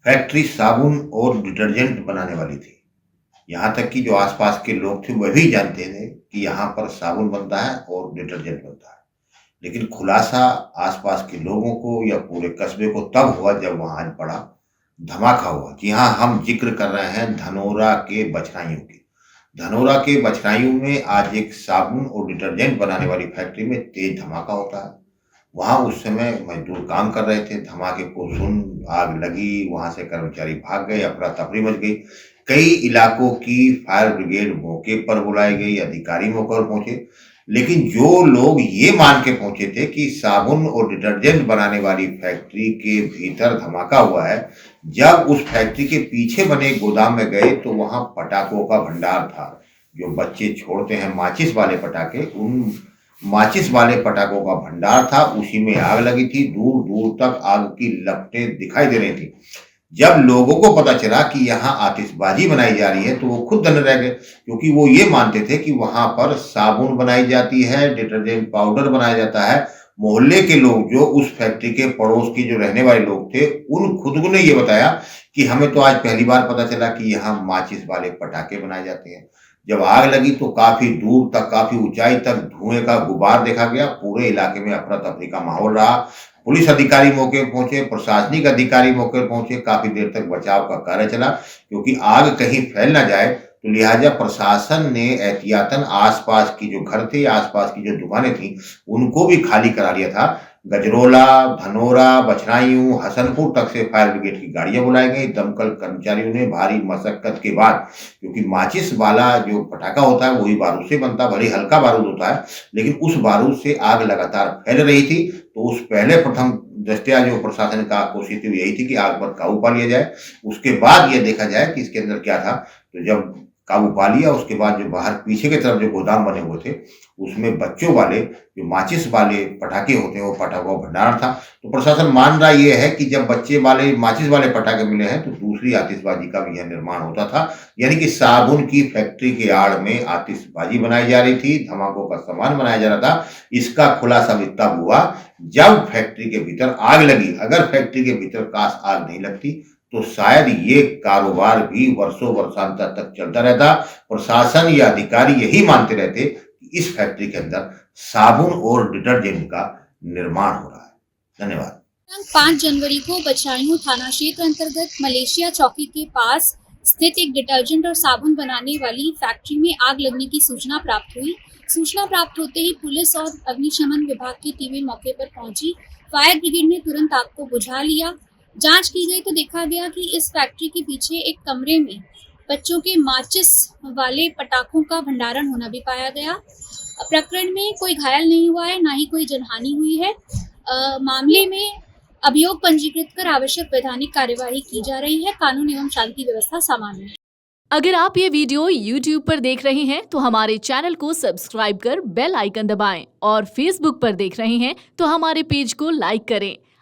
Factory साबुन और detergent बनाने वाली थी। यहाँ तक कि जो आस-पास के लोग थे वह भी जानते थे कि यहाँ पर साबुन बनता है और डिटर्जेंट बनता है। लेकिन खुलासा आस-पास के लोगों को या पूरे कस्बे को तब हुआ जब वहाँ आज बड़ा धमाका हुआ। जी हाँ, हम ज़िक्र कर रहे हैं धनोरा के बछराइयों की। धनोरा के बछराइयों में आज एक साबुन और डिटर्जेंट बनाने वाली फैक्ट्री में तेज़ धमाका होता है। वहाँ उस समय मज़दूर काम कर रहे थे, धमाके को सुन आग लगी, वहाँ से कर्मचारी भाग गए, अफरा-तफरी मच गई। कई इलाकों की फायर ब्रिगेड मौके पर बुलाई गई, अधिकारी मौके पर पहुँचे। लेकिन जो लोग ये मान के पहुँचे थे कि साबुन और डिटर्जेंट बनाने वाली फैक्ट्री के भीतर धमाका हुआ है, जब उस फैक्ट्री के पीछे बने गोदाम में गए तो वहाँ पटाखों का भंडार था। जो बच्चे छोड़ते हैं माचिस वाले पटाखे, उन माचिस वाले पटाखों का भंडार था, उसी में आग लगी थी। दूर-दूर तक आग की लपटें दिखाई दे रही थी। जब लोगों को पता चला कि यहाँ आतिशबाजी बनाई जा रही है, तो वो खुद दंग रह गए, क्योंकि वो ये मानते थे कि वहाँ पर साबुन बनाई जाती है, डिटर्जेंट पाउडर बनाया जाता है। मोहल्ले के लोग जो उस फैक्ट्री के पड़ोस के जो रहने वाले लोग थे, उन खुद ने ये बताया कि हमें तो आज पहली बार पता चला कि यहाँ माचिस वाले पटाखे बनाए जाते हैं। जब आग लगी तो काफ़ी दूर तक, काफ़ी ऊँचाई तक धुएँ का गुबार देखा गया। पूरे इलाके में अफरा-तफरी का माहौल रहा। पुलिस अधिकारी मौके पर पहुँचे, प्रशासनिक अधिकारी मौके पर पहुँचे, काफ़ी देर तक बचाव का कार्य चला, क्योंकि आग कहीं फैल ना जाए, तो लिहाजा प्रशासन ने एहतियातन आस-पास की जो घर थे, आस-पास की जो दुकानें थीं, उनको भी खाली करा लिया था। गजरौला, धनौरा, बछराइयों, हसनपुर तक से फायर ब्रिगेड की गाड़ियाँ बुलाई गई। दमकल कर्मचारियों ने भारी मशक्कत के बाद, क्योंकि माचिस वाला जो पटाखा होता है, वही बारूद से बनता है, भले ही हल्का बारूद होता है, लेकिन उस बारूद से आग लगातार फैल रही थी। तो उस पहले प्रथम दृष्टया जो प्रशासन का कोशिश थी, यही थी कि आग पर काबू पा लिया जाए। उसके बाद ये देखा जाए कि इसके अंदर क्या था। तो जब काबू पा लिया, उसके बाद जो बाहर पीछे की तरफ जो गोदाम बने हुए थे, उसमें बच्चों वाले जो माचिस वाले पटाखे होते हैं, वो पटाखों का भंडार था। तो प्रशासन मान रहा ये है कि जब बच्चे वाले माचिस वाले पटाखे मिले हैं, तो दूसरी आतिशबाजी का भी यह निर्माण होता था। यानी कि साबुन की फैक्ट्री की आड़ में आतिशबाजी बनाई जा रही थी, धमाकों का सामान बनाया जा रहा था। इसका खुलासा भी तब हुआ जब फैक्ट्री के भीतर आग लगी। अगर फैक्ट्री के भीतर काश आग नहीं लगती, तो शायद ये कारोबार भी वर्षों वर्षांतर तक चलता रहता। प्रशासन या अधिकारी यही मानते रहते कि इस फैक्ट्री के अंदर साबुन और डिटर्जेंट का निर्माण हो रहा है। धन्यवाद। 5 जनवरी को बछराइयों थाना क्षेत्र अंतर्गत मलेशिया चौकी के पास स्थित एक डिटर्जेंट और साबुन बनाने वाली फैक्ट्री में आग लगने की सूचना प्राप्त हुई। सूचना प्राप्त होते ही पुलिस और अग्निशमन विभाग की टीमें मौके पर पहुंची। फायर ब्रिगेड ने तुरंत आग को बुझा लिया। जांच की गई तो देखा गया कि इस फैक्ट्री के पीछे एक कमरे में बच्चों के माचिस वाले पटाखों का भंडारण होना भी पाया गया। प्रकरण में कोई घायल नहीं हुआ है, ना ही कोई जनहानि हुई है। मामले में अभियोग पंजीकृत कर आवश्यक वैधानिक कार्यवाही की जा रही है। कानून एवं शांति व्यवस्था सामान्य है। अगर आप ये वीडियो YouTube पर देख रहे हैं तो हमारे चैनल को सब्सक्राइब कर बेल आइकन दबाएं और Facebook पर देख रहे हैं तो हमारे पेज को लाइक करें।